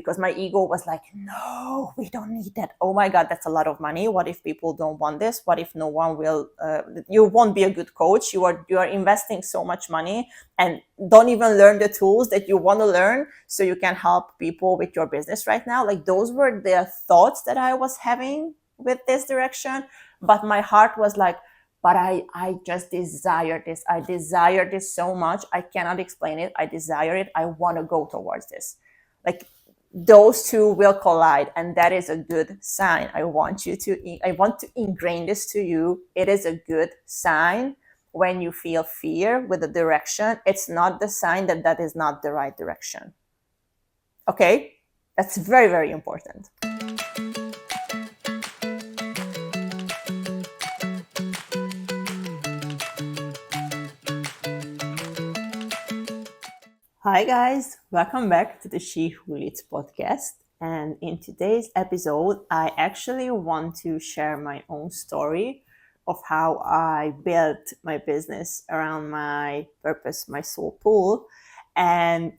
because my ego was like, no, we don't need that. Oh my God, that's a lot of money. What if people don't want this? What if no one will, you won't be a good coach. You are investing so much money and don't even learn the tools that you want to learn so you can help people with your business right now. Like those were the thoughts that I was having with this direction. But my heart was like, but I just desire this. I desire this so much. I cannot explain it. I desire it. I want to go towards this. Like those two will collide, and that is a good sign. I want to ingrain this to you. It is a good sign when you feel fear with the direction. It's not the sign that that is not the right direction. Okay? That's very, very important. Hi guys, welcome back to the She Who Leads podcast. And in today's episode, I actually want to share my own story of how I built my business around my purpose, my soul pool, and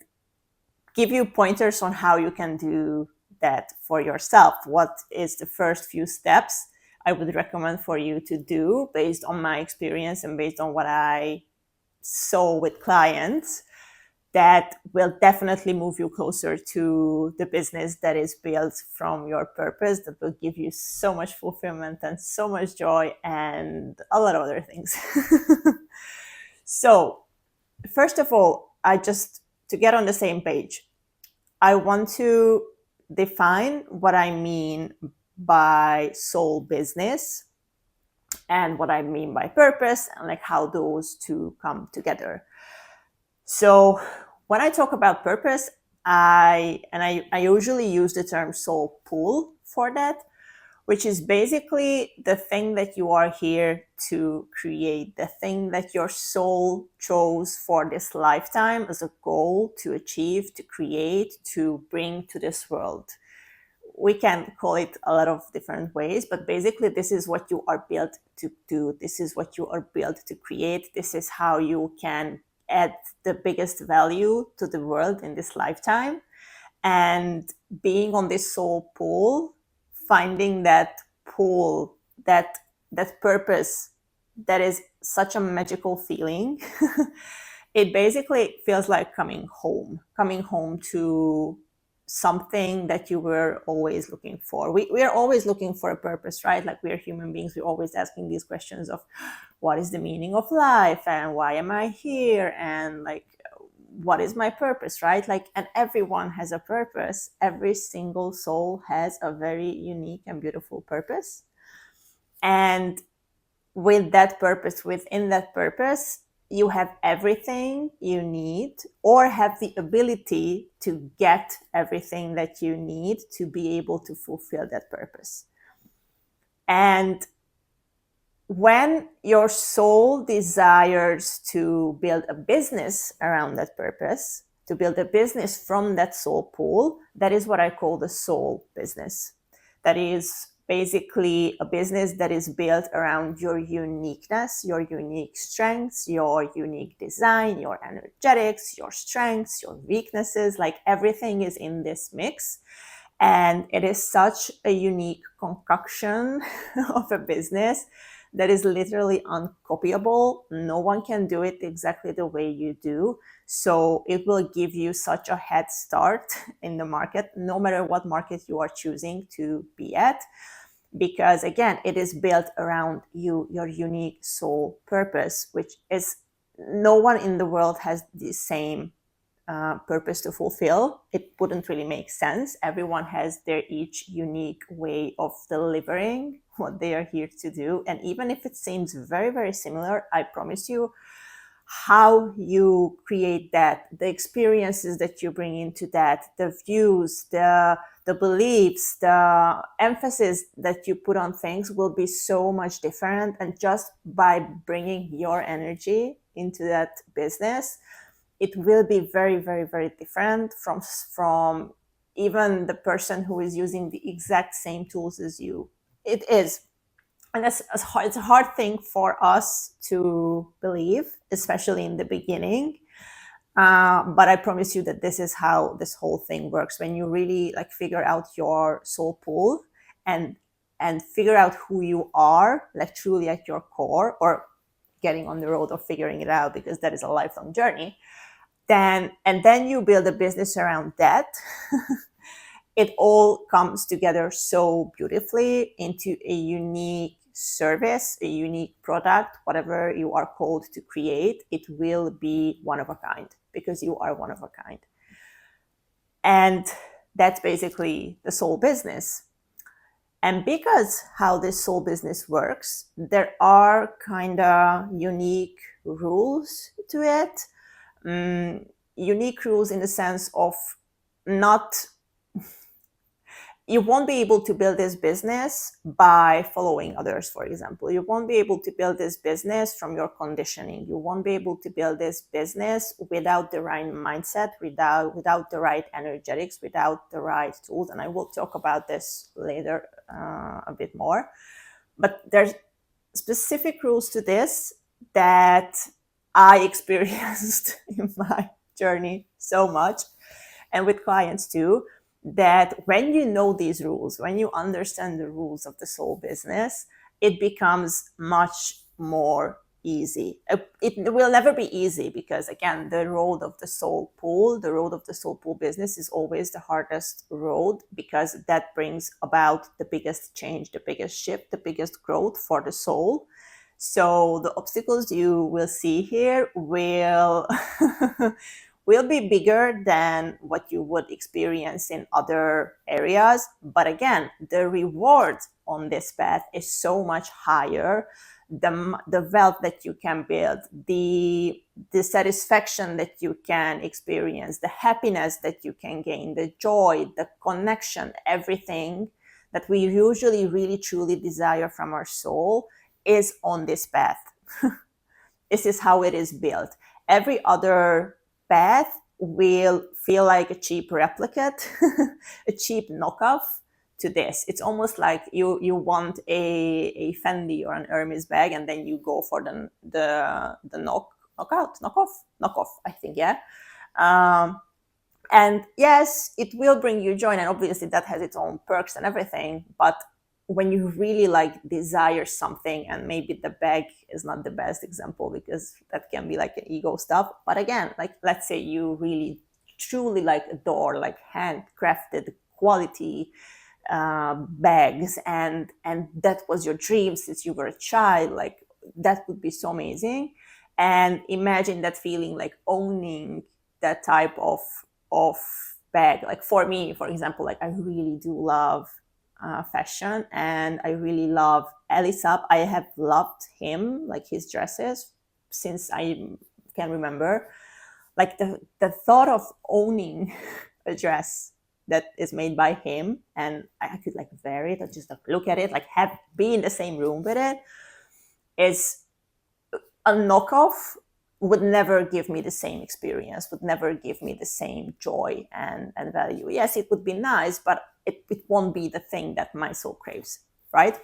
give you pointers on how you can do that for yourself. What is the first few steps I would recommend for you to do based on my experience and based on what I saw with clients that will definitely move you closer to the business that is built from your purpose, that will give you so much fulfillment and so much joy and a lot of other things. So, first of all, to get on the same page, I want to define what I mean by soul business and what I mean by purpose and like how those two come together. So when I talk about purpose, I usually use the term soul pool for that, which is basically the thing that you are here to create, the thing that your soul chose for this lifetime as a goal to achieve, to create, to bring to this world. We can call it a lot of different ways, but basically this is what you are built to do. This is what you are built to create. This is how you can add the biggest value to the world in this lifetime. And being on this soul pool, finding that pool, that purpose, that is such a magical feeling. It basically feels like coming home to something that you were always looking for. We are always looking for a purpose, right? Like we are human beings. We're always asking these questions of what is the meaning of life and why am I here? And like, what is my purpose, right? Like, and everyone has a purpose. Every single soul has a very unique and beautiful purpose. And with that purpose, within that purpose, you have everything you need or have the ability to get everything that you need to be able to fulfill that purpose. And when your soul desires to build a business around that purpose, to build a business from that soul pool, that is what I call the soul business. That is basically a business that is built around your uniqueness, your unique strengths, your unique design, your energetics, your strengths, your weaknesses, like everything is in this mix. And it is such a unique concoction of a business that is literally uncopyable. No one can do it exactly the way you do. So it will give you such a head start in the market, no matter what market you are choosing to be at. Because again, it is built around you, your unique soul purpose, which is no one in the world has the same purpose to fulfill. It wouldn't really make sense. Everyone has their each unique way of delivering what they are here to do. And even if it seems very, very similar, I promise you, how you create that, the experiences that you bring into that, the views, the beliefs, the emphasis that you put on things will be so much different. And just by bringing your energy into that business, it will be very, very, very different from even the person who is using the exact same tools as you. It is. And it's a hard thing for us to believe, especially in the beginning. But I promise you that this is how this whole thing works. When you really like figure out your soul pool and figure out who you are, like truly at your core, or getting on the road of figuring it out, because that is a lifelong journey. Then you build a business around that. It all comes together so beautifully into a unique service, a unique product, whatever you are called to create. It will be one of a kind because you are one of a kind. And that's basically the soul business. And because how this soul business works, there are kind of unique rules to it. Unique rules in the sense of not, you won't be able to build this business by following others, for example. You won't be able to build this business from your conditioning. You won't be able to build this business without the right mindset, without the right energetics, without the right tools. And I will talk about this later a bit more. But there's specific rules to this that I experienced in my journey so much, and with clients too, that when you know these rules, when you understand the rules of the soul business, it becomes much more easy. It will never be easy because, again, the road of the soul pool, the road of the soul pool business is always the hardest road because that brings about the biggest change, the biggest shift, the biggest growth for the soul. So the obstacles you will see here will will be bigger than what you would experience in other areas. But again, the reward on this path is so much higher. The wealth that you can build, the satisfaction that you can experience, the happiness that you can gain, the joy, the connection, everything that we usually really truly desire from our soul is on this path. This is how it is built. Every other path will feel like a cheap replicate, a cheap knockoff to this. It's almost like you want a Fendi or an Hermes bag, and then you go for the knockoff. I think, yeah. And yes, it will bring you joy, and obviously that has its own perks and everything. But when you really like desire something, and maybe the bag is not the best example because that can be like an ego stuff, but again, like let's say you really truly like adore like handcrafted quality bags, and that was your dream since you were a child, like that would be so amazing. And imagine that feeling, like owning that type of bag. Like for me, for example, like I really do love fashion, and I really love Elisab. I have loved him, like his dresses, since I can remember. Like the thought of owning a dress that is made by him, and I could like wear it or just like look at it, like be in the same room with it, is a knockoff would never give me the same experience, would never give me the same joy and value. Yes, it would be nice, but it won't be the thing that my soul craves, right?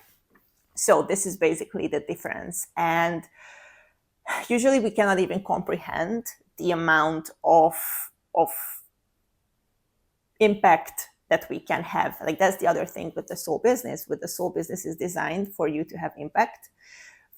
So this is basically the difference. And usually we cannot even comprehend the amount of impact that we can have. Like that's the other thing with the soul business. With the soul business is designed for you to have impact,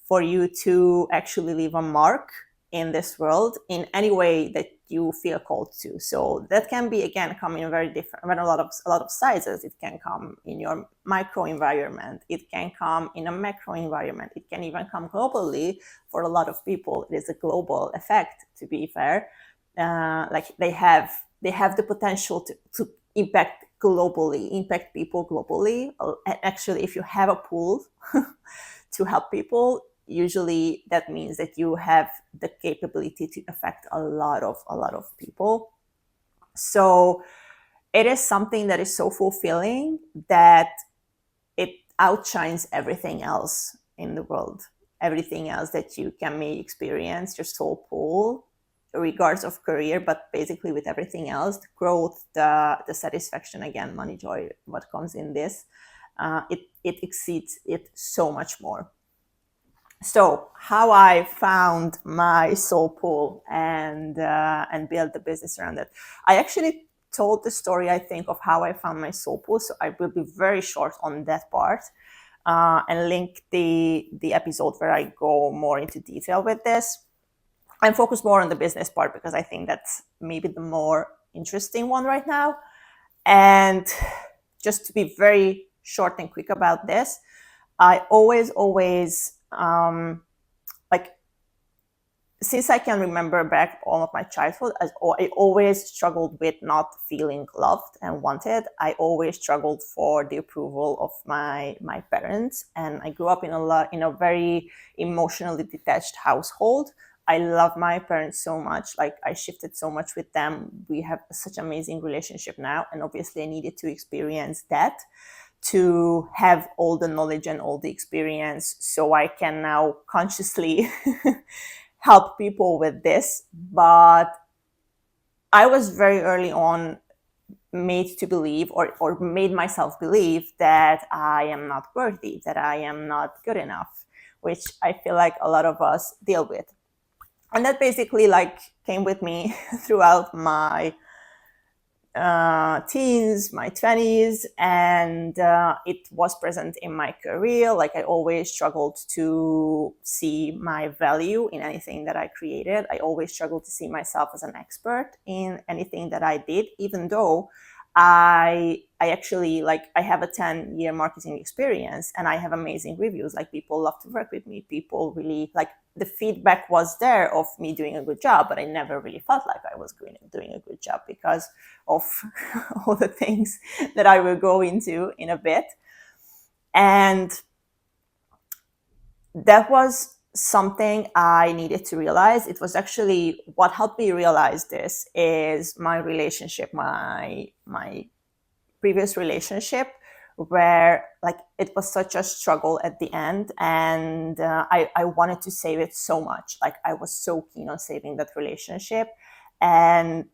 for you to actually leave a mark in this world in any way that you feel called to. So that can be, again, come in very different, a lot of sizes. It can come in your micro environment. It can come in a macro environment. It can even come globally. For a lot of people, it is a global effect, to be fair. Like they have the potential to impact globally, impact people globally. Actually, if you have a pool to help people, usually that means that you have the capability to affect a lot of people. So it is something that is so fulfilling that it outshines everything else in the world, everything else that you can may experience, your soul pool, regards of career, but basically with everything else, the growth, the satisfaction, again, money, joy, what comes in this, it exceeds it so much more. So how I found my soul pool and built the business around it. I actually told the story, I think, of how I found my soul pool. So I will be very short on that part, and link the episode where I go more into detail with this. I'm focused more on the business part because I think that's maybe the more interesting one right now. And just to be very short and quick about this, I always like, since I can remember back all of my childhood, I always struggled with not feeling loved and wanted. I always struggled for the approval of my parents, and I grew up in a very emotionally detached household. I love my parents so much. Like, I shifted so much with them. We have such amazing relationship now, and obviously I needed to experience that to have all the knowledge and all the experience so I can now consciously help people with this. But I was very early on made to believe, or made myself believe, that I am not worthy, that I am not good enough, which I feel like a lot of us deal with. And that basically like came with me throughout my teens, my 20s, and it was present in my career. Like, I always struggled to see my value in anything that I created. I always struggled to see myself as an expert in anything that I did, even though I actually, like, I have a 10-year marketing experience and I have amazing reviews. Like, people love to work with me. People really like, the feedback was there of me doing a good job, but I never really felt like I was doing a good job because of all the things that I will go into in a bit. And that was something I needed to realize. It was actually what helped me realize this is my relationship, my previous relationship, where like it was such a struggle at the end, and I wanted to save it so much. Like, I was so keen on saving that relationship, and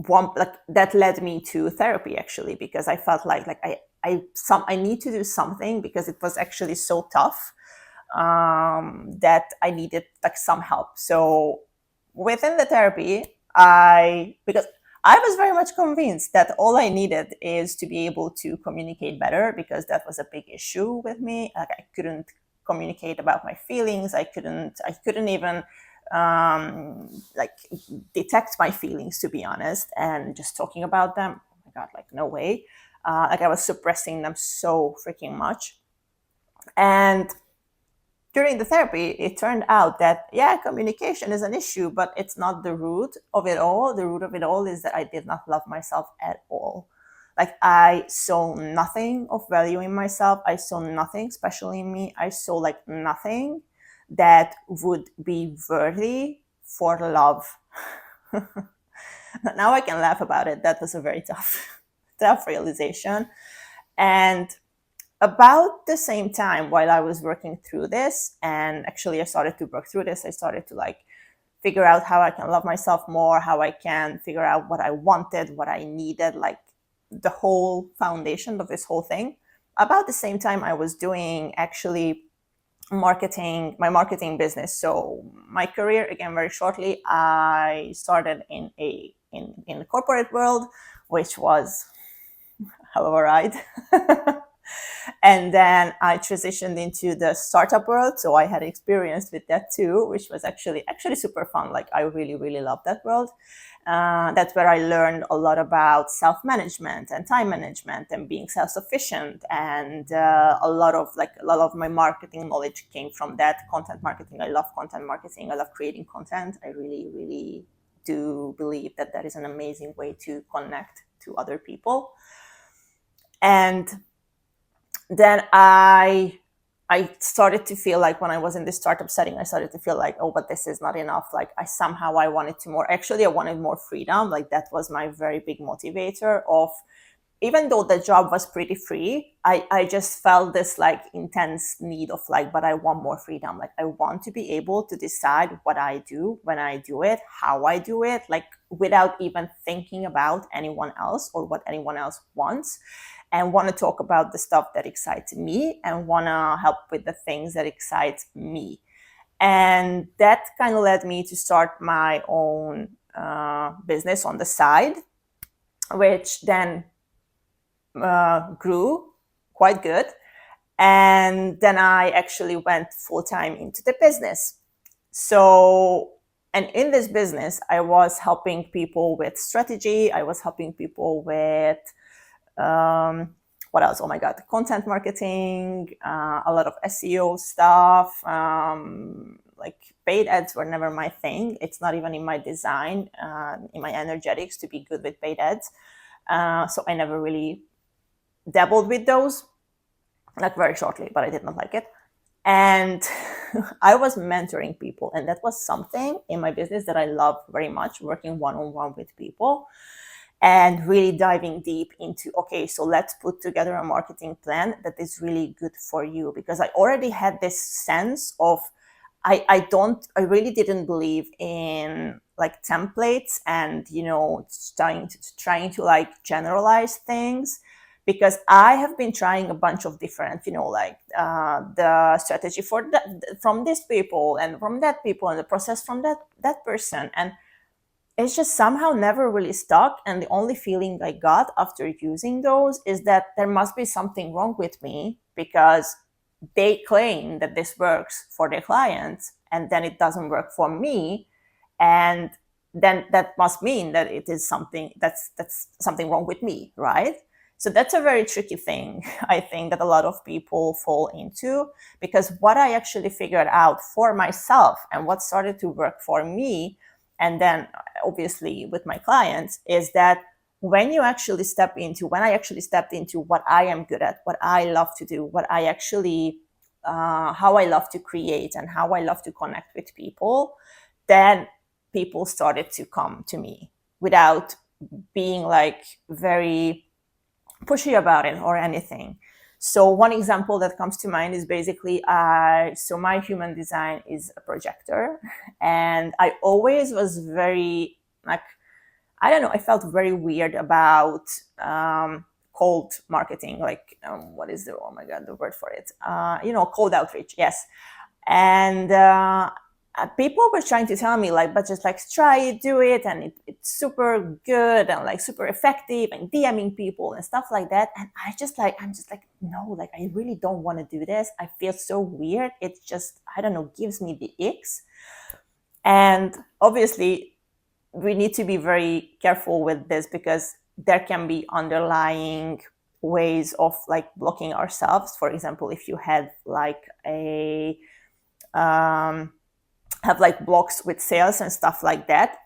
like that led me to therapy, actually, because I felt like I need to do something, because it was actually so tough, that I needed like some help. So within the therapy, because I was very much convinced that all I needed is to be able to communicate better, because that was a big issue with me. Like, I couldn't communicate about my feelings. I couldn't even like detect my feelings, to be honest, and just talking about them, oh my god, like, no way. Like, I was suppressing them so freaking much. And during the therapy, it turned out that, yeah, communication is an issue, but it's not the root of it all. The root of it all is that I did not love myself at all. Like, I saw nothing of value in myself. I saw nothing special in me. I saw like nothing that would be worthy for love. Now I can laugh about it. That was a very tough realization. And about the same time, while I was working through this, and actually I started to work through this, I started to like figure out how I can love myself more, how I can figure out what I wanted, what I needed, like the whole foundation of this whole thing. About the same time, I was doing actually my marketing business. So my career, again, very shortly, I started in the corporate world, which was a hell of a ride. And then I transitioned into the startup world. So I had experience with that too, which was actually super fun. Like, I really, really loved that world. That's where I learned a lot about self-management and time management and being self-sufficient. And a lot of my marketing knowledge came from that. Content marketing. I love content marketing. I love creating content. I really, really do believe that that is an amazing way to connect to other people. And then I started to feel like, when I was in this startup setting, I started to feel like, oh, but this is not enough. Like, I wanted to more. Actually, I wanted more freedom. Like, that was my very big motivator of even though the job was pretty free, I just felt this like intense need of like, but I want more freedom. Like I want to be able to decide what I do, when I do it, how I do it, like without even thinking about anyone else or what anyone else wants, and want to talk about the stuff that excites me and want to help with the things that excite me. And that kind of led me to start my own business on the side, which then grew quite good. And then I actually went full time into the business. So, and in this business, I was helping people with strategy. I was helping people with what else? Oh my God, content marketing, a lot of SEO stuff. Like paid ads were never my thing. It's not even in my design, in my energetics to be good with paid ads. So I never really dabbled with those, like very shortly, but I did not like it. And I was mentoring people, and that was something in my business that I love very much, working one-on-one with people and really diving deep into, okay, so let's put together a marketing plan that is really good for you. Because I already had this sense of, I really didn't believe in like templates and, trying to like generalize things, because I have been trying a bunch of different, the strategy for that from this people and from that people and the process from that person. And it's just somehow never really stuck. And the only feeling I got after using those is that there must be something wrong with me, because they claim that this works for their clients and then it doesn't work for me. And then that must mean that it is something that's something wrong with me, right? So that's a very tricky thing, I think, that a lot of people fall into, because what I actually figured out for myself and what started to work for me, and then obviously with my clients, is that when I actually stepped into what I am good at, what I love to do, what I actually, how I love to create and how I love to connect with people, then people started to come to me without being like very pushy about it or anything. So one example that comes to mind is basically, so my human design is a projector, and I always was very like, I don't know, I felt very weird about cold marketing, like what is the, oh my God, the word for it? Cold outreach, yes. And people were trying to tell me like, but just like try it, do it, and it's super good and like super effective, and DMing people and stuff like that. And I'm just like, no, like I really don't want to do this. I feel so weird. It's just, I don't know, gives me the icks. And obviously we need to be very careful with this, because there can be underlying ways of like blocking ourselves. For example, if you had like have like blocks with sales and stuff like that's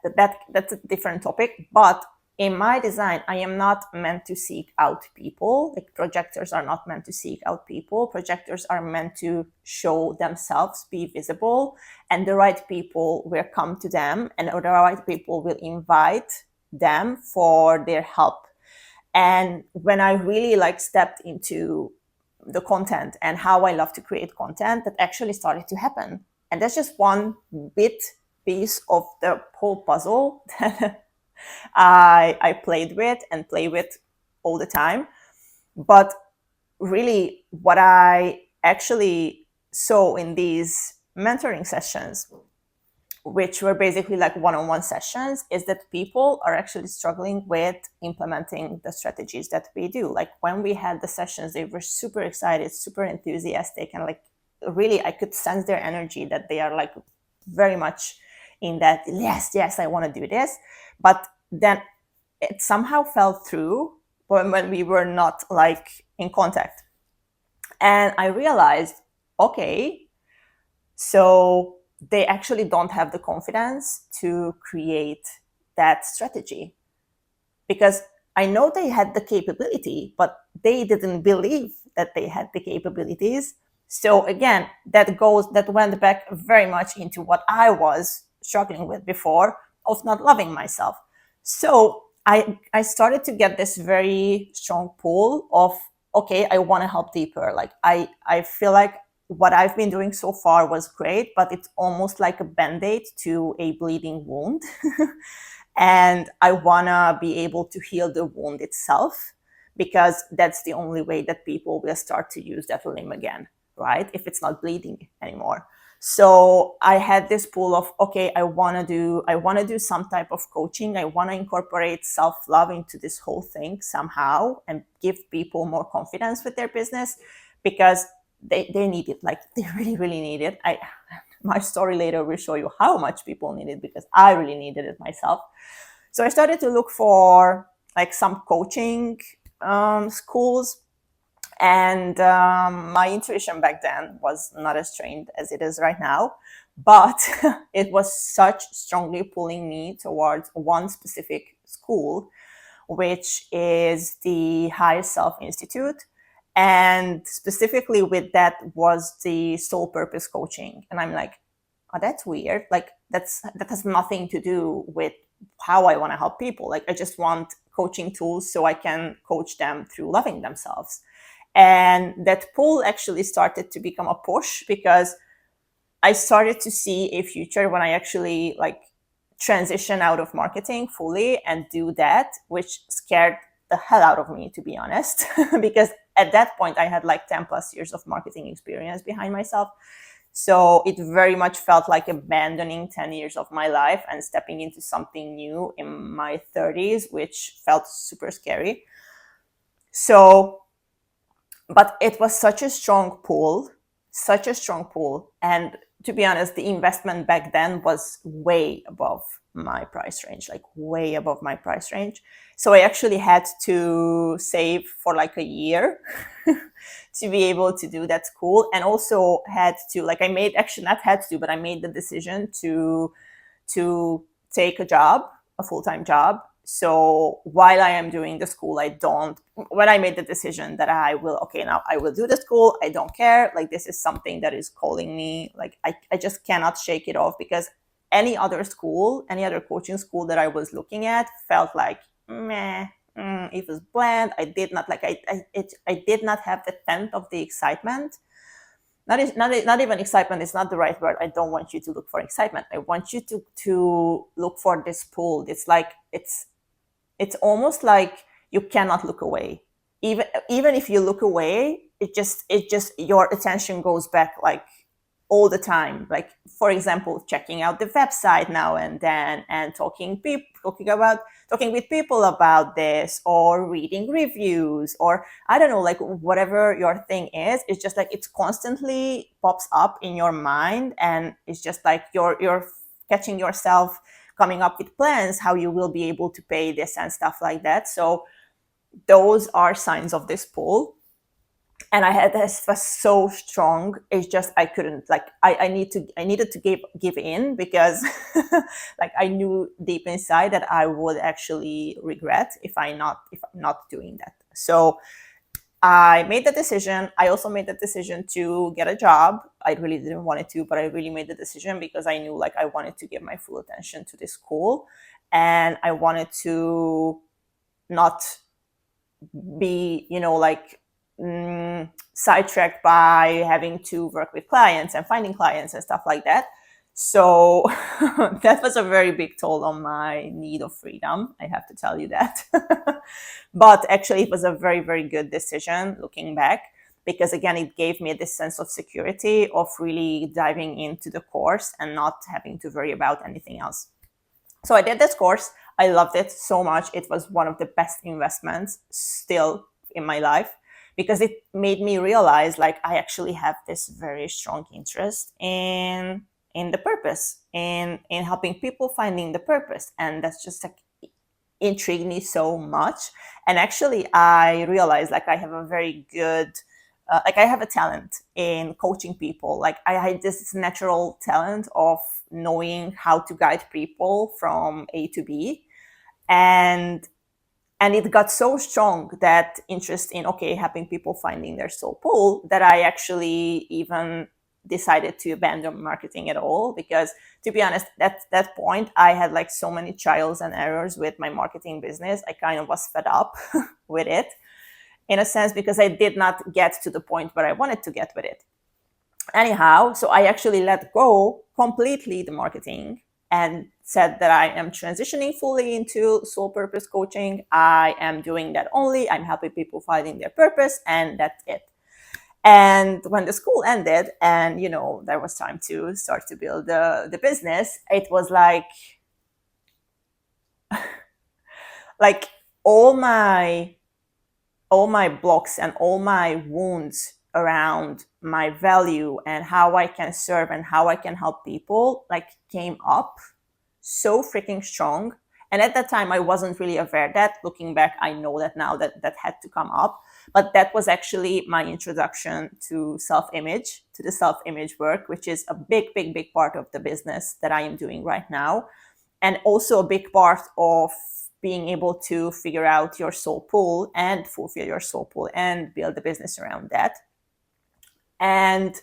a different topic. But in my design, I am not meant to seek out people. Like projectors are not meant to seek out people. Projectors are meant to show themselves, be visible, and the right people will come to them, and the right people will invite them for their help. And when I really like stepped into the content and how I love to create content, that actually started to happen. And that's just one piece of the whole puzzle that I played with and play with all the time. But really, what I actually saw in these mentoring sessions, which were basically like one-on-one sessions, is that people are actually struggling with implementing the strategies that we do. Like when we had the sessions, they were super excited, super enthusiastic, and like really I could sense their energy, that they are like very much in that, yes, I want to do this. But then it somehow fell through when we were not like in contact. And I realized, okay, so they actually don't have the confidence to create that strategy, because I know they had the capability, but they didn't believe that they had the capabilities. So again, that went back very much into what I was struggling with before, of not loving myself. So I started to get this very strong pull of, okay, I want to help deeper. Like I feel like what I've been doing so far was great, but it's almost like a band-aid to a bleeding wound. And I want to be able to heal the wound itself, because that's the only way that people will start to use that limb again, right? If it's not bleeding anymore. So I had this pool of, okay, I want to do some type of coaching. I want to incorporate self-love into this whole thing somehow and give people more confidence with their business, because they need it. Like they really, really need it. My story later will show you how much people need it, because I really needed it myself. So I started to look for like some coaching schools, and my intuition back then was not as trained as it is right now, but it was such strongly pulling me towards one specific school, which is the Higher Self Institute. And specifically with that was the soul purpose coaching. And I'm like, oh, that's weird. Like that has nothing to do with how I want to help people. Like I just want coaching tools so I can coach them through loving themselves. And that pull actually started to become a push, because I started to see a future when I actually like transition out of marketing fully and do that, which scared the hell out of me, to be honest, because at that point I had like 10 plus years of marketing experience behind myself. So it very much felt like abandoning 10 years of my life and stepping into something new in my 30s, which felt super scary. So, but it was such a strong pull, such a strong pull. And to be honest, the investment back then was way above my price range, like way above my price range. So I actually had to save for like a year to be able to do that school, and also had to, like, I made, actually not had to, but I made the decision to take a job, a full-time job. So while I am doing the school, when I made the decision that I will, okay, now I will do the school, I don't care. Like, this is something that is calling me. Like, I just cannot shake it off, because any other school, any other coaching school that I was looking at felt like, meh, it was bland. I did not like, I did not have the tenth of the excitement. Not even excitement is not the right word. I don't want you to look for excitement. I want you to look for this pull. It's like it's almost like you cannot look away. Even if you look away, it just your attention goes back like all the time. Like, for example, checking out the website now and then, and talking with people about this, or reading reviews, or I don't know, like whatever your thing is. It's just like it's constantly pops up in your mind, and it's just like you're catching yourself coming up with plans how you will be able to pay this and stuff like that. So those are signs of this pull. And this was so strong. It's just I couldn't, like, I needed to give in, because like I knew deep inside that I would actually regret if I'm not doing that. So I made the decision. I also made the decision to get a job. I really didn't want it to, but I really made the decision because I knew, like, I wanted to give my full attention to this school, and I wanted to not be, like, sidetracked by having to work with clients and finding clients and stuff like that. So that was a very big toll on my need of freedom. I have to tell you that. But actually, it was a very, very good decision looking back, because again, it gave me this sense of security of really diving into the course and not having to worry about anything else. So I did this course. I loved it so much. It was one of the best investments still in my life, because it made me realize, like, I actually have this very strong interest in the purpose, in helping people finding the purpose. And that's just like intrigued me so much. And actually, I realized, like, I have a very good like, I have a talent in coaching people. Like, I had this natural talent of knowing how to guide people from A to B. And it got so strong, that interest in, okay, helping people finding their soul pull, that I actually even decided to abandon marketing at all, because to be honest, at that point I had like so many trials and errors with my marketing business. I kind of was fed up with it, in a sense, because I did not get to the point where I wanted to get with it. Anyhow, so I actually let go completely the marketing and said that I am transitioning fully into soul purpose coaching. I am doing that only. I'm helping people finding their purpose, and that's it. And when the school ended and, there was time to start to build the business, it was like all my blocks and all my wounds around my value and how I can serve and how I can help people came up so freaking strong. And at that time, I wasn't really aware that. Looking back, I know that now that had to come up. But that was actually my introduction to self-image, to the self-image work, which is a big, big, big part of the business that I am doing right now. And also a big part of being able to figure out your soul pool and fulfill your soul pool and build a business around that. And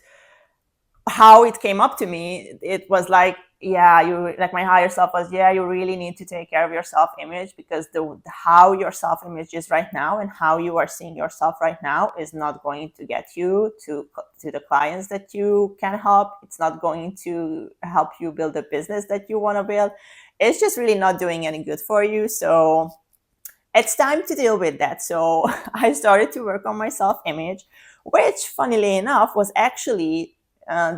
how it came up to me, it was like, my higher self was, you really need to take care of your self-image, because how your self-image is right now and how you are seeing yourself right now is not going to get you to the clients that you can help. It's not going to help you build a business that you want to build. It's just really not doing any good for you. So it's time to deal with that. So I started to work on my self-image, which, funnily enough, was actually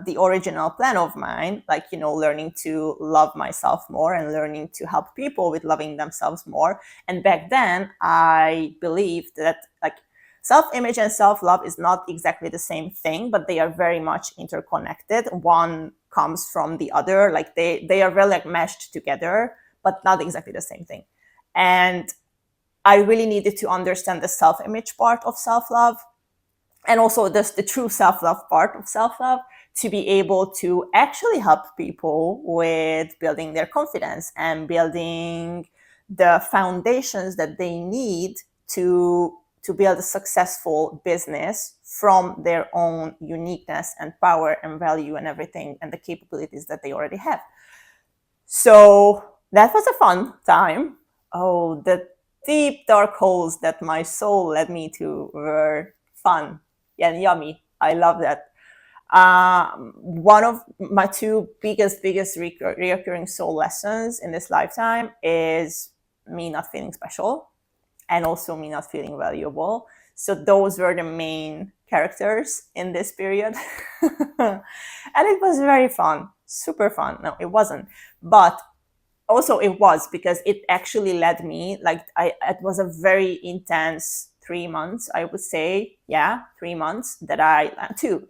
the original plan of mine, learning to love myself more and learning to help people with loving themselves more. And back then, I believed that self-image and self-love is not exactly the same thing, but they are very much interconnected. One comes from the other, they are very meshed together, but not exactly the same thing. And I really needed to understand the self-image part of self-love, and also the true self-love part of self-love, to be able to actually help people with building their confidence and building the foundations that they need to build a successful business from their own uniqueness and power and value and everything and the capabilities that they already have. So that was a fun time. Oh, the deep dark holes that my soul led me to were fun and yummy. I love that. One of my two biggest reoccurring soul lessons in this lifetime is me not feeling special, and also me not feeling valuable. So those were the main characters in this period. And it was very fun, super fun. No, it wasn't. But also it was, because it actually led me, it was a very intense 3 months, I would say. 3 months that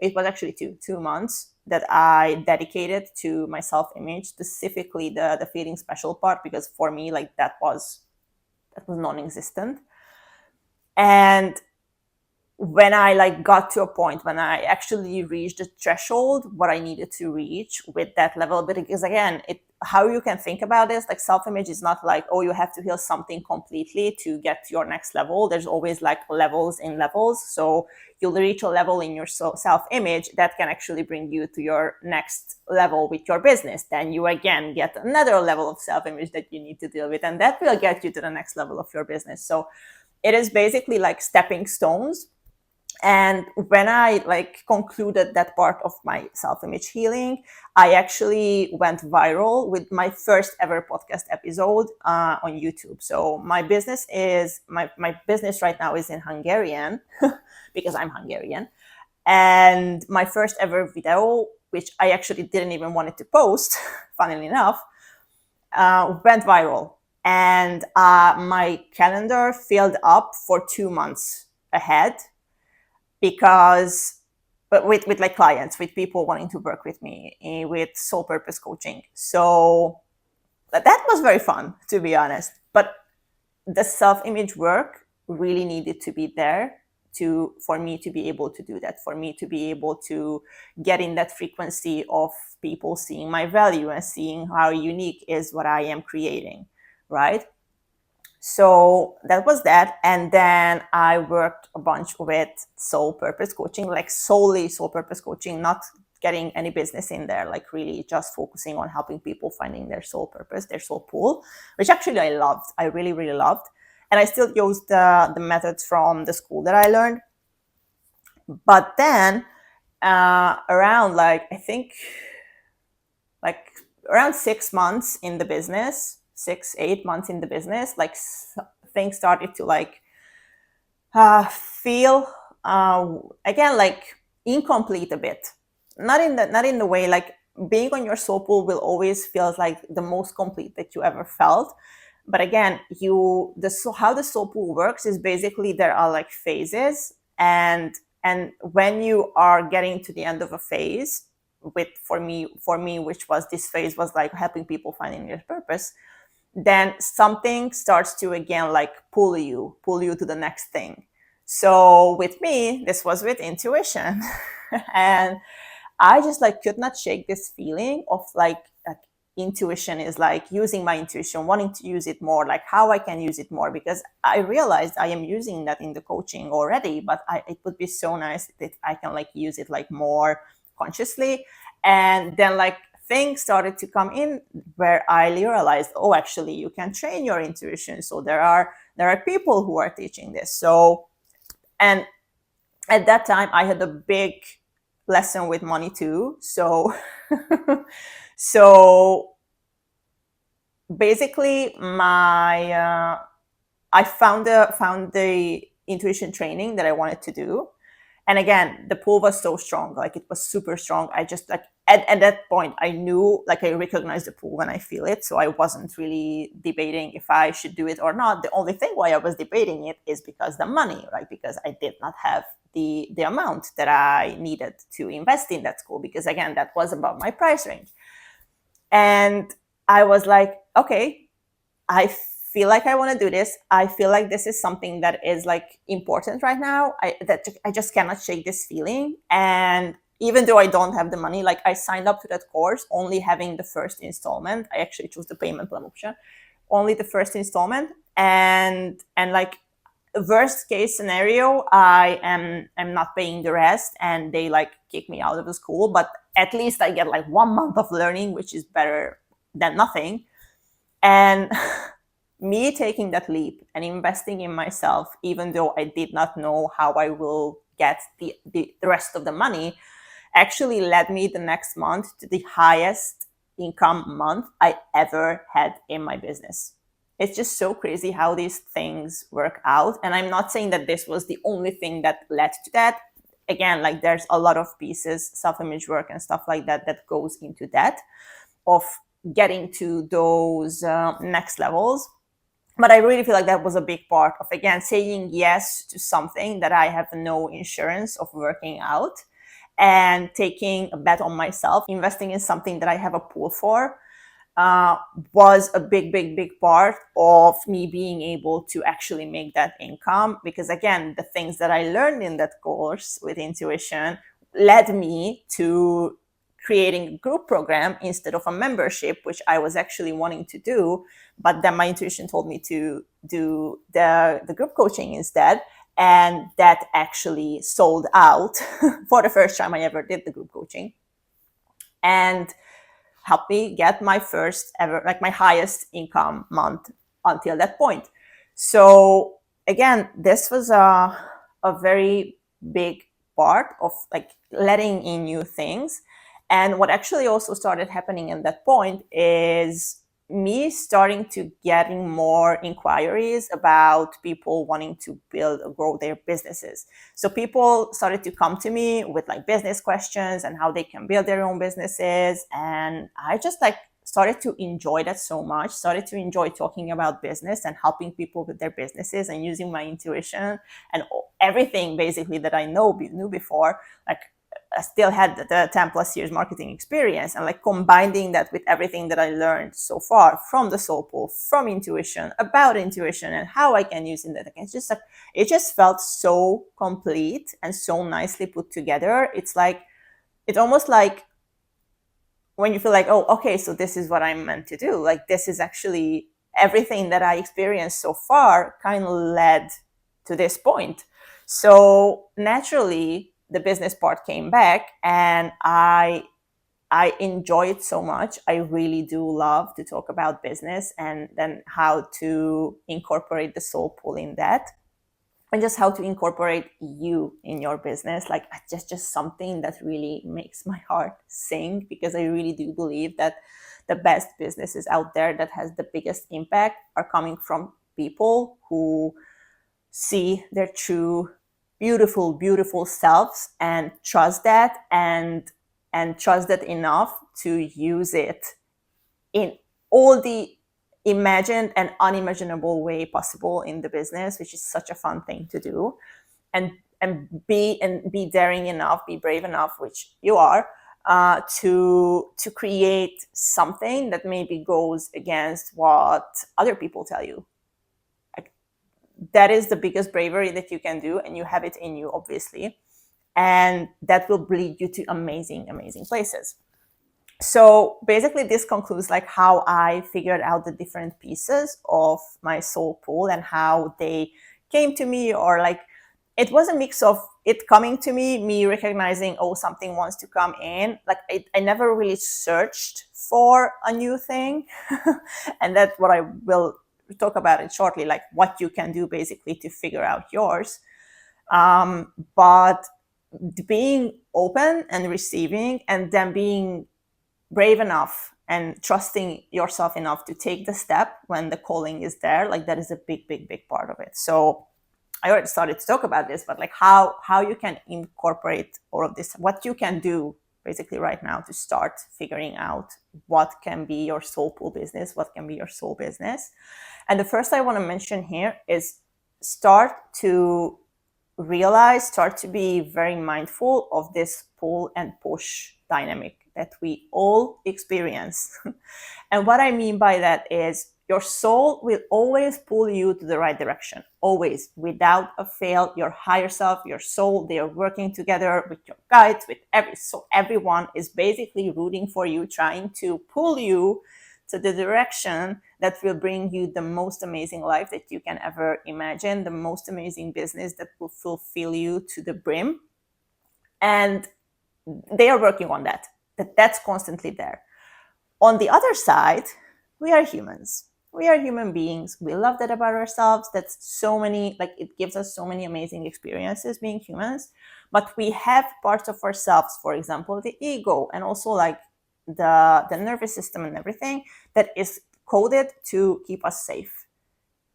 it was actually 2 months that I dedicated to my self-image, specifically the feeling special part, because for me, that was non-existent. And when I got to a point when I actually reached the threshold what I needed to reach with that level, because again, how you can think about this, self-image is not you have to heal something completely to get to your next level. There's always levels in levels. So you'll reach a level in your self-image that can actually bring you to your next level with your business. Then you again get another level of self-image that you need to deal with, and that will get you to the next level of your business. So it is basically stepping stones. And when I concluded that part of my self-image healing, I actually went viral with my first ever podcast episode on YouTube. So my business right now is in Hungarian because I'm Hungarian. And my first ever video, which I actually didn't even want it to post, funnily enough, went viral. And my calendar filled up for 2 months ahead, because with clients, with people wanting to work with me with soul purpose coaching. So that was very fun, to be honest. But the self-image work really needed to be there for me to be able to do that, for me to be able to get in that frequency of people seeing my value and seeing how unique is what I am creating, right? So that was that. And then I worked a bunch with soul purpose coaching, solely soul purpose coaching, not getting any business in there, like really just focusing on helping people finding their soul purpose, their soul pool, which actually I loved. I really, really loved. And I still used the methods from the school that I learned. But then around like, I think like around 6 months in the business, 8 months in the business, like things started to like feel again like incomplete a bit. Not in the way like being on your soul pool will always feels like the most complete that you ever felt. But again, how the soul pool works is basically there are like phases, and when you are getting to the end of a phase, with for me, which was this phase was like helping people finding their purpose, then something starts to again like pull you to the next thing. So with me, this was with intuition. And I just like could not shake this feeling of like intuition is like using my intuition, wanting to use it more, like how I can use it more, because I realized I am using that in the coaching already, but it would be so nice that I can like use it like more consciously. And then like things started to come in where I realized, oh, actually you can train your intuition. So there are people who are teaching this. So, and at that time I had a big lesson with money too. So so basically my I found the intuition training that I wanted to do. And again, the pull was so strong, like it was super strong. I just like at that point I knew, like I recognized the pull when I feel it. So I wasn't really debating if I should do it or not. The only thing why I was debating it is because the money, right? Because I did not have the amount that I needed to invest in that school, because again, that was above my price range. And I was like, okay, I feel like I want to do this. I feel like this is something that is like important right now. I just cannot shake this feeling. And even though I don't have the money, like I signed up to that course only having the first installment. I actually chose the payment plan option, only the first installment. And like worst case scenario, I am not paying the rest and they like kick me out of the school, but at least I get like 1 month of learning, which is better than nothing. And me taking that leap and investing in myself, even though I did not know how I will get the rest of the money, actually led me the next month to the highest income month I ever had in my business. It's just so crazy how these things work out. And I'm not saying that this was the only thing that led to that. Again, like there's a lot of pieces, self-image work and stuff like that, that goes into that, of getting to those next levels. But I really feel like that was a big part of, again, saying yes to something that I have no insurance of working out, and taking a bet on myself, investing in something that I have a pool for, was a big part of me being able to actually make that income. Because again, the things that I learned in that course with intuition led me to creating a group program instead of a membership, which I was actually wanting to do. But then my intuition told me to do the group coaching instead. And that actually sold out for the first time I ever did the group coaching, and helped me get my first ever, like my highest income month until that point. So again, this was a very big part of like letting in new things. And what actually also started happening at that point is me starting to getting more inquiries about people wanting to build or grow their businesses. So people started to come to me with like business questions and how they can build their own businesses. And I just like started to enjoy that so much, started to enjoy talking about business and helping people with their businesses and using my intuition and everything basically that I knew before. Like I still had the 10 plus years marketing experience, and like combining that with everything that I learned so far from the soul pool, from intuition, about intuition and how I can use it. It's just like, it just felt so complete and so nicely put together. It's like, it's almost like when you feel like, oh, okay, so this is what I'm meant to do. Like this is actually everything that I experienced so far kind of led to this point. So naturally, the business part came back, and I enjoy it so much. I really do love to talk about business and then how to incorporate the soul pull in that, and just how to incorporate you in your business. Like, just something that really makes my heart sing, because I really do believe that the best businesses out there that has the biggest impact are coming from people who see their true beautiful selves and trust that, and trust that enough to use it in all the imagined and unimaginable way possible in the business, which is such a fun thing to do. And be daring enough, be brave enough, which you are, to create something that maybe goes against what other people tell you. Like, that is the biggest bravery that you can do, and you have it in you, obviously, and that will lead you to amazing places. So basically, this concludes like how I figured out the different pieces of my soul pool and how they came to me, or like it was a mix of it coming to me recognizing, oh, something wants to come in. Like, I never really searched for a new thing. And that's what I will talk about it shortly, like what you can do basically to figure out yours. But being open and receiving, and then being brave enough and trusting yourself enough to take the step when the calling is there, like that is a big part of it. So I already started to talk about this, but like how you can incorporate all of this, what you can do basically right now to start figuring out what can be your soul pool business, what can be your soul business. And the first I want to mention here is start to be very mindful of this pull and push dynamic that we all experience. And what I mean by that is your soul will always pull you to the right direction, always, without a fail. Your higher self, your soul, they are working together with your guides, with everyone is basically rooting for you, trying to pull you to the direction that will bring you the most amazing life that you can ever imagine, the most amazing business that will fulfill you to the brim. And they are working on that. That's constantly there. On the other side, we are humans. We are human beings. We love that about ourselves. That's so many, like, it gives us so many amazing experiences being humans. But we have parts of ourselves, for example, the ego, and also like the nervous system and everything, that is coded to keep us safe,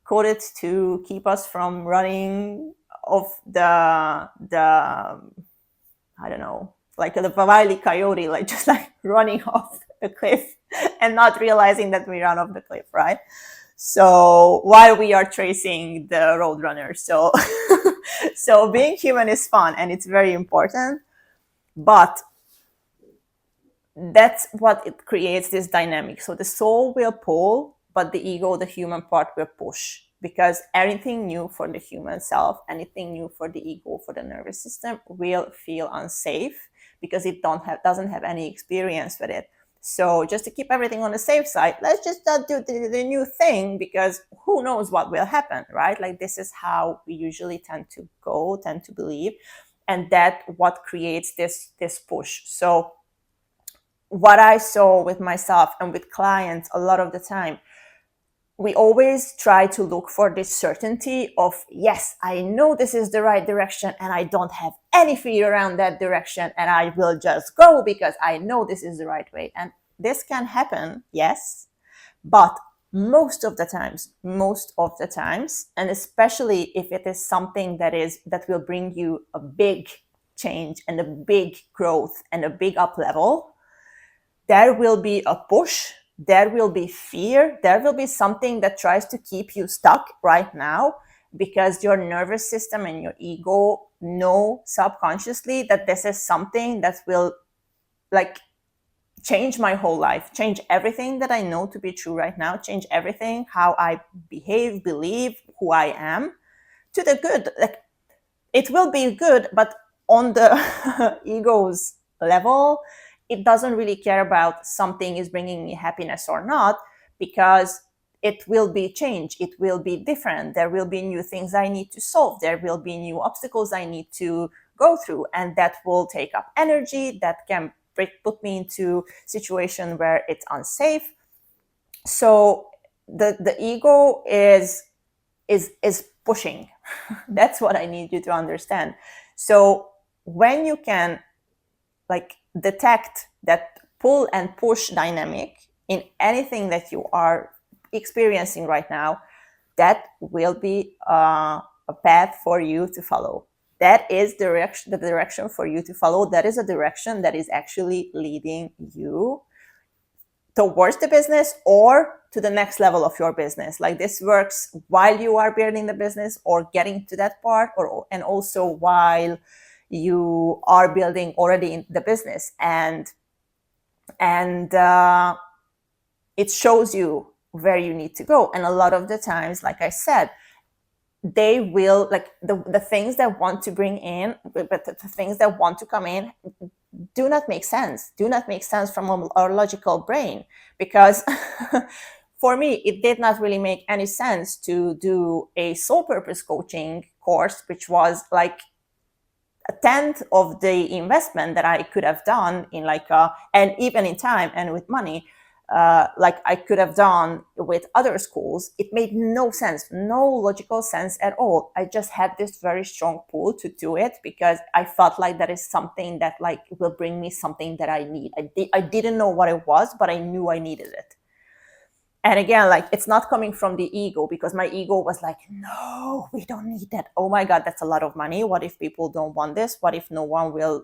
coded to keep us from running off the I don't know, like the Wile E. Coyote, like just like running off the cliff and not realizing that we run off the cliff, right? So while we are tracing the roadrunner, so so being human is fun and it's very important, but that's what it creates, this dynamic. So the soul will pull, but the ego, the human part, will push, because anything new for the human self, anything new for the ego, for the nervous system, will feel unsafe because it doesn't have any experience with it. So just to keep everything on the safe side, let's just not do the new thing, because who knows what will happen, right? Like, this is how we usually tend to believe, and that what creates this push. So what I saw with myself and with clients a lot of the time, we always try to look for this certainty of, yes, I know this is the right direction and I don't have any fear around that direction, and I will just go because I know this is the right way. And this can happen, yes, but most of the times, and especially if it is something that will bring you a big change and a big growth and a big up level, there will be a push, there will be fear, there will be something that tries to keep you stuck right now, because your nervous system and your ego know subconsciously that this is something that will, like, change my whole life, change everything that I know to be true right now, change everything, how I behave, believe, who I am, to the good. Like, it will be good, but on the ego's level, it doesn't really care about something is bringing me happiness or not, because it will be change, it will be different, there will be new things I need to solve, there will be new obstacles I need to go through, and that will take up energy, that can put me into situation where it's unsafe. So the ego is pushing. That's what I need you to understand. So when you can like detect that pull and push dynamic in anything that you are experiencing right now, that will be a path for you to follow. That is the direction for you to follow. That is a direction that is actually leading you towards the business or to the next level of your business. Like this works while you are building the business or getting to that part, and also while you are building already in the business, and it shows you where you need to go. And a lot of the times, like I said, they will, like the things that want to bring in, but the things that want to come in do not make sense from our logical brain, because for me, it did not really make any sense to do a soul purpose coaching course, which was like a tenth of the investment that I could have done in and even in time and with money, like I could have done with other schools. It made no sense, no logical sense at all. I just had this very strong pull to do it because I felt like that is something that like will bring me something that I need. I didn't know what it was, but I knew I needed it. And again, like it's not coming from the ego, because my ego was like, no, we don't need that. Oh my God, that's a lot of money. What if people don't want this? What if no one will,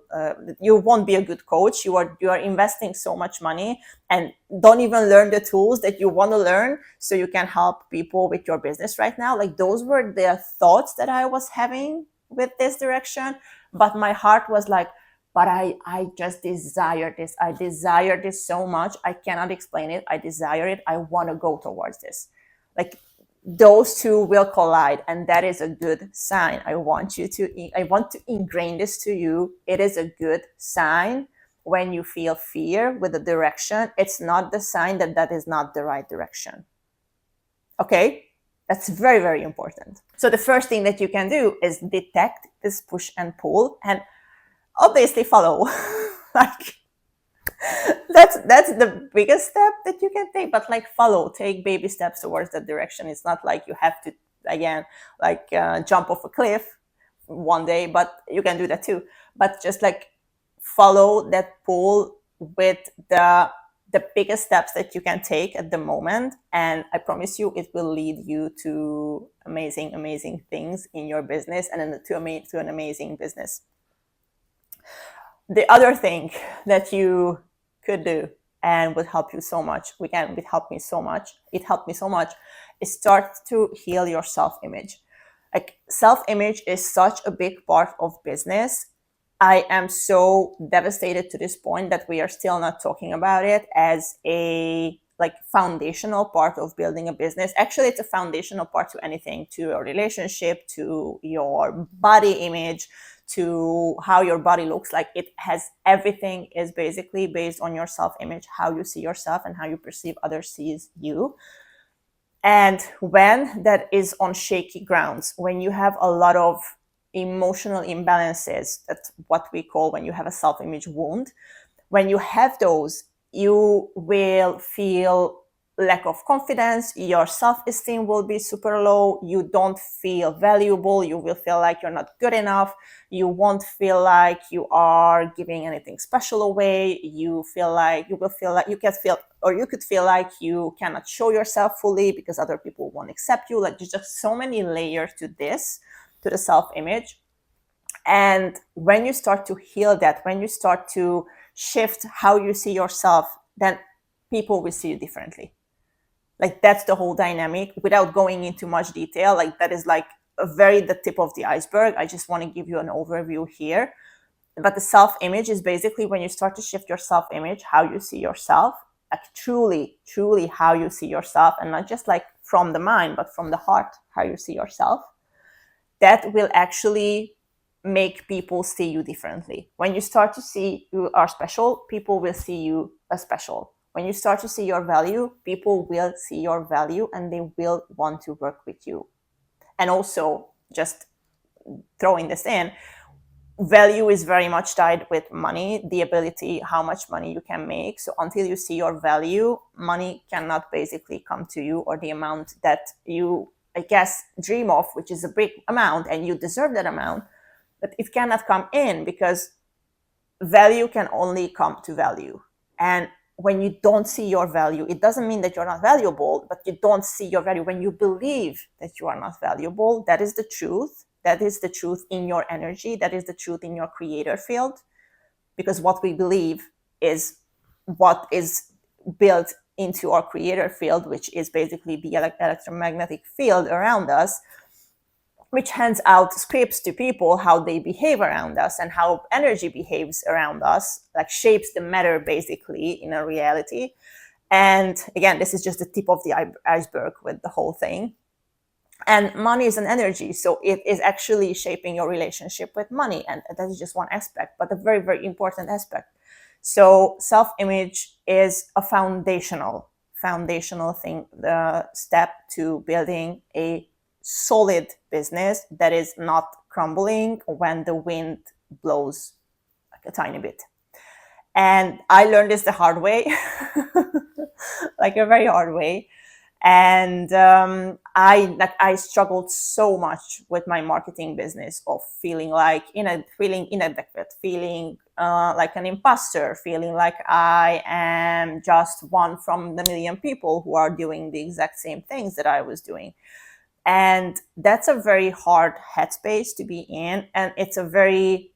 you won't be a good coach. You are investing so much money and don't even learn the tools that you want to learn so you can help people with your business right now. Like those were the thoughts that I was having with this direction. But my heart was like, but I just desire this. I desire this so much. I cannot explain it. I desire it. I want to go towards this. Like those two will collide, and that is a good sign. I want to ingrain this to you. It is a good sign when you feel fear with the direction. It's not the sign that is not the right direction. Okay? That's very, very important. So the first thing that you can do is detect this push and pull, and obviously follow. Like that's the biggest step that you can take, but like follow, take baby steps towards that direction. It's not like you have to again like jump off a cliff one day, but you can do that too. But just like follow that pull with the biggest steps that you can take at the moment, and I promise you it will lead you to amazing things in your business and to an amazing business. The other thing that you could do and would help you so much, it helped me so much, is start to heal your self-image. Like self-image is such a big part of business. I am so devastated to this point that we are still not talking about it as a like foundational part of building a business. Actually, it's a foundational part to anything, to your relationship, to your body image, to how your body looks. Like it has everything is basically based on your self-image, how you see yourself and how you perceive others sees you. And when that is on shaky grounds, when you have a lot of emotional imbalances, that's what we call when you have a self-image wound, when you have those, you will feel lack of confidence, your self-esteem will be super low, you don't feel valuable, you will feel like you're not good enough, you won't feel like you are giving anything special away, you could feel like you cannot show yourself fully because other people won't accept you. Like there's just so many layers to this, to the self-image. And when you start to heal that, when you start to shift how you see yourself, then people will see you differently. Like that's the whole dynamic without going into much detail. Like that is like the tip of the iceberg. I just want to give you an overview here. But the self-image is basically when you start to shift your self-image, how you see yourself, like truly how you see yourself, and not just like from the mind, but from the heart, how you see yourself. That will actually make people see you differently. When you start to see you are special, people will see you as special. When you start to see your value, people will see your value and they will want to work with you. And also, just throwing this in, value is very much tied with money, the ability, how much money you can make. So until you see your value, money cannot basically come to you, or the amount that you, I guess, dream of, which is a big amount and you deserve that amount, but it cannot come in because value can only come to value. And when you don't see your value, it doesn't mean that you're not valuable, but you don't see your value. When you believe that you are not valuable, that is the truth. That is the truth in your energy. That is the truth in your creator field. Because what we believe is what is built into our creator field, which is basically the electromagnetic field around us, which hands out scripts to people how they behave around us and how energy behaves around us, like shapes the matter basically in a reality. And again, this is just the tip of the iceberg with the whole thing. And money is an energy, so it is actually shaping your relationship with money, and that is just one aspect, but a very, very important aspect. So self-image is a foundational thing, the step to building a solid business that is not crumbling when the wind blows like a tiny bit. And I learned this the hard way, like a very hard way. And I struggled so much with my marketing business, of feeling inadequate, feeling like an imposter, feeling like I am just one from the million people who are doing the exact same things that I was doing. And that's a very hard headspace to be in, and it's a very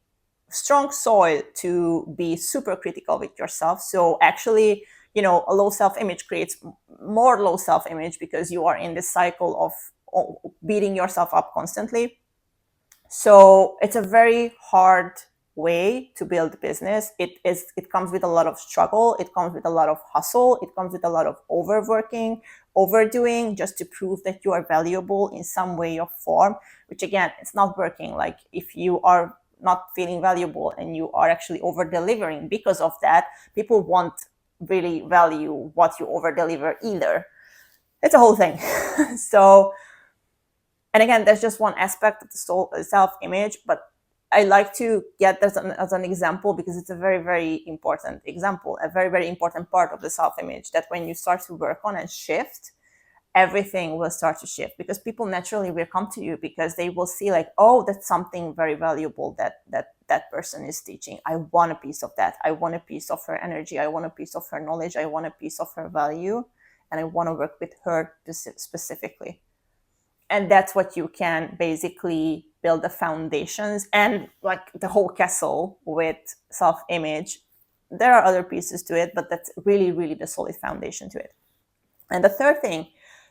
strong soil to be super critical with yourself. So actually, a low self-image creates more low self-image because you are in this cycle of beating yourself up constantly. So it's a very hard way to build business. It comes with a lot of struggle. It comes with a lot of hustle. It comes with a lot of overworking, overdoing, just to prove that you are valuable in some way or form, which again, it's not working. Like if you are not feeling valuable and you are actually over delivering because of that, people won't really value what you over deliver either. It's a whole thing. So, and again, there's just one aspect of the self-image, but I like to get this as an example because it's a very, very important example, a very, very important part of the self-image, that when you start to work on and shift, everything will start to shift, because people naturally will come to you because they will see like, oh, that's something very valuable that person is teaching. I want a piece of that. I want a piece of her energy. I want a piece of her knowledge. I want a piece of her value. And I want to work with her specifically. And that's what you can basically build the foundations and like the whole castle with self-image. There are other pieces to it, but that's really, really the solid foundation to it. And the third thing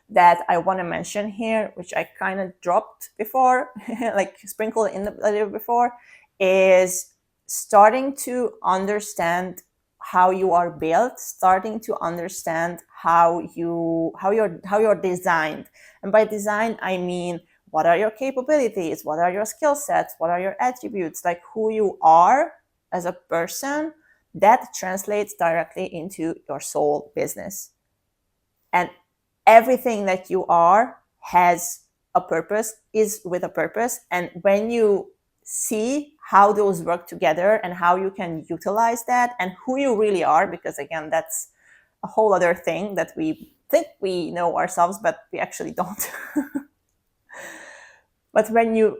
that I want to mention here, which I kind of dropped before, like sprinkled in a little before, is starting to understand how you are built, starting to understand how you're designed. And by design, I mean, what are your capabilities? What are your skill sets? What are your attributes? Like who you are as a person, that translates directly into your soul business. And everything that you are has a purpose, is with a purpose. And when you see how those work together and how you can utilize that and who you really are, because again, that's a whole other thing that we think we know ourselves, but we actually don't. But when you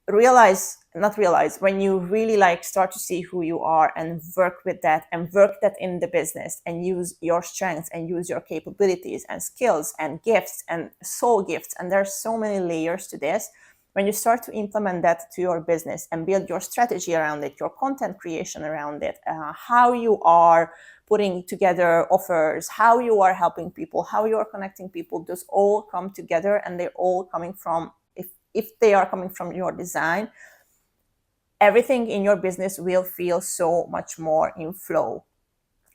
when you really like start to see who you are and work with that and work that in the business and use your strengths and use your capabilities and skills and gifts and soul gifts, and there's so many layers to this. When you start to implement that to your business and build your strategy around it, your content creation around it, how you are putting together offers, how you are helping people, how you are connecting people, those all come together, and they're all coming from, if they are coming from your design, everything in your business will feel so much more in flow,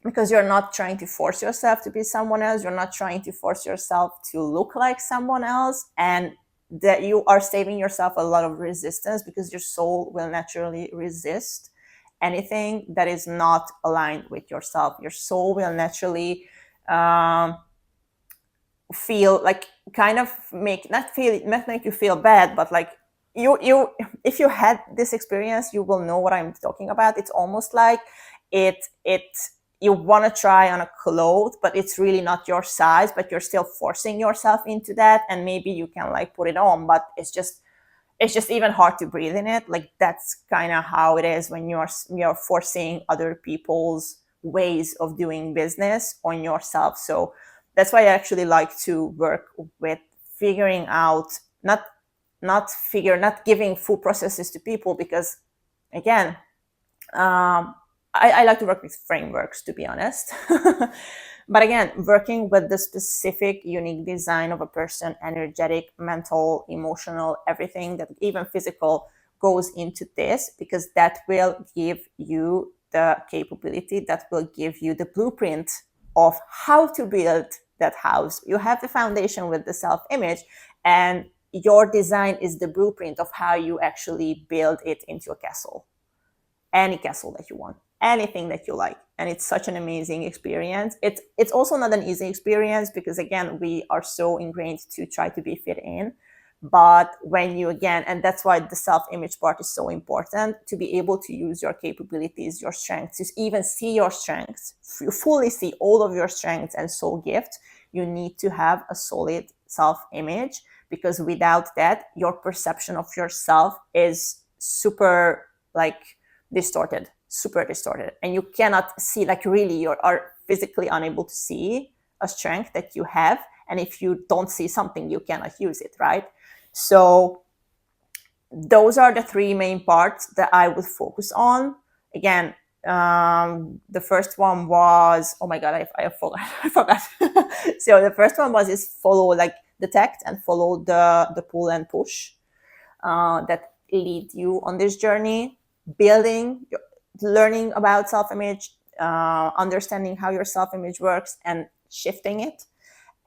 because you're not trying to force yourself to be someone else. You're not trying to force yourself to look like someone else, and that you are saving yourself a lot of resistance, because your soul will naturally resist anything that is not aligned with yourself. Your soul will naturally feel like, kind of make you feel bad, but like you if you had this experience, you will know what I'm talking about. It's almost like it you want to try on a cloth, but it's really not your size, but you're still forcing yourself into that, and maybe you can like put it on, but it's just even hard to breathe in it. Like that's kind of how it is when you're forcing other people's ways of doing business on yourself. So that's why I actually like to work with figuring out, not giving full processes to people, because again, I like to work with frameworks, to be honest. But again, working with the specific unique design of a person, energetic, mental, emotional, everything that even physical goes into this, because that will give you the capability, that will give you the blueprint of how to build that house. You have the foundation with the self-image, and your design is the blueprint of how you actually build it into a castle. Any castle that you want, anything that you like. And it's such an amazing experience. It's also not an easy experience, because again, we are so ingrained to try to be fit in. But when you, again, and that's why the self-image part is so important, to be able to use your capabilities, your strengths, to even see your strengths, you fully see all of your strengths and soul gifts, you need to have a solid self-image, because without that, your perception of yourself is super like super distorted, and you cannot see, like really you are physically unable to see a strength that you have, and if you don't see something, you cannot use it, right? So those are the three main parts that I would focus on. Again, the first one was, oh my god, I forgot. I forgot. So the first one was is follow, like detect and follow the pull and push that lead you on this journey, building, learning about self-image, understanding how your self-image works and shifting it,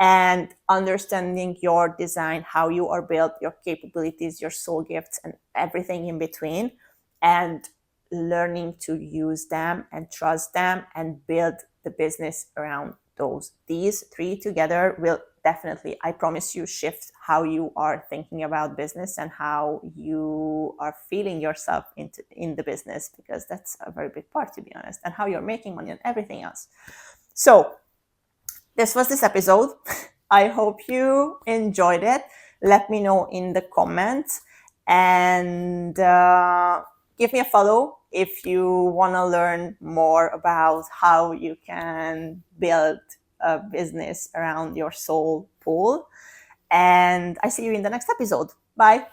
and understanding your design, how you are built, your capabilities, your soul gifts, and everything in between, and learning to use them and trust them and build the business around those. These three together will definitely, I promise you, shift how you are thinking about business and how you are feeling yourself in the business, because that's a very big part, to be honest, and how you're making money and everything else. So this was this episode. I hope you enjoyed it. Let me know in the comments, and give me a follow if you want to learn more about how you can build a business around your soul pool. And I see you in the next episode. Bye.